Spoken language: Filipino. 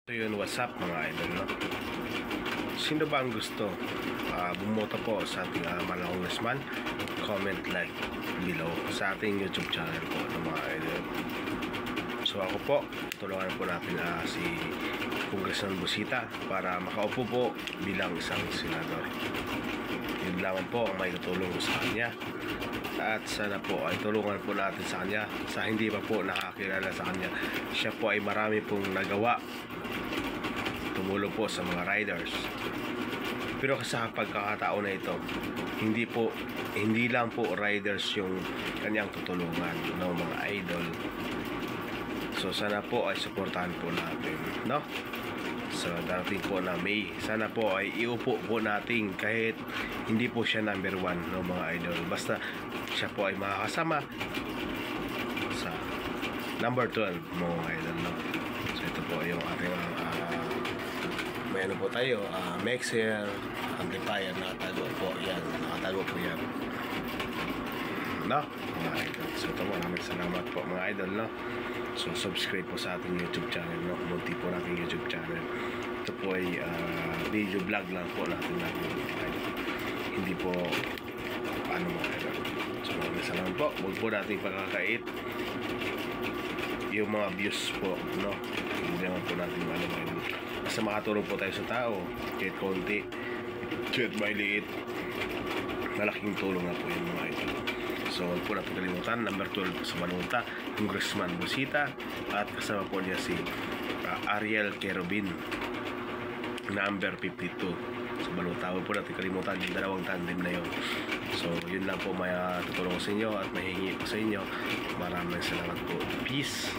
So yun, what's up mga idol, no? Sino ba ang gusto bumoto po sa ating Malahongesman? Comment, like below sa ating YouTube channel po ng mga idol. So ako po, tulungan po natin si Congressman Busita para makaupo po bilang isang senador. Yun lamang po ang may tutulong sa kanya. At sana po ay tulungan po natin sa kanya. Sa hindi pa po nakakilala sa kanya, siya po ay marami pong nagawa, tumulong po sa mga riders. Pero sa pagkakataon na ito, hindi lang po riders yung kanyang tutulungan, no, mga idol. So sana po ay suportahan po natin, no? So darating po na May, sana po ay iupo po natin kahit hindi po siya number 1, no, mga idol. Basta siya po ay makakasama sa number 12, mga idol, no? So ito po yung ating may ano po tayo, mixer, amplifier, nakatago po yan, no, mga idol. So ito po, maraming salamat po mga idol, no? So subscribe po sa ating YouTube channel, no? Munti po natin YouTube channel. Ito po ay video vlog lang po natin hindi po ano, mga idol. So maraming salamat po. Huwag po natin pagkakait yung mga views po, no? Hindi naman po natin ano, mga idol. Basta makatulong po tayo sa tao, kahit konti, kahit maliit, malaking tulong na po yung mga idol. So huwag po natin kalimutan, number 12 po sa Manuta, Congressman Busita, at kasama po niya si Ariel Kerubin, number 52 sa Manuta. Huwag po natin kalimutan yung dalawang tandem na yun. So yun lang po may tutulong sa inyo at mahingi po sa inyo. Maraming salamat po. Peace.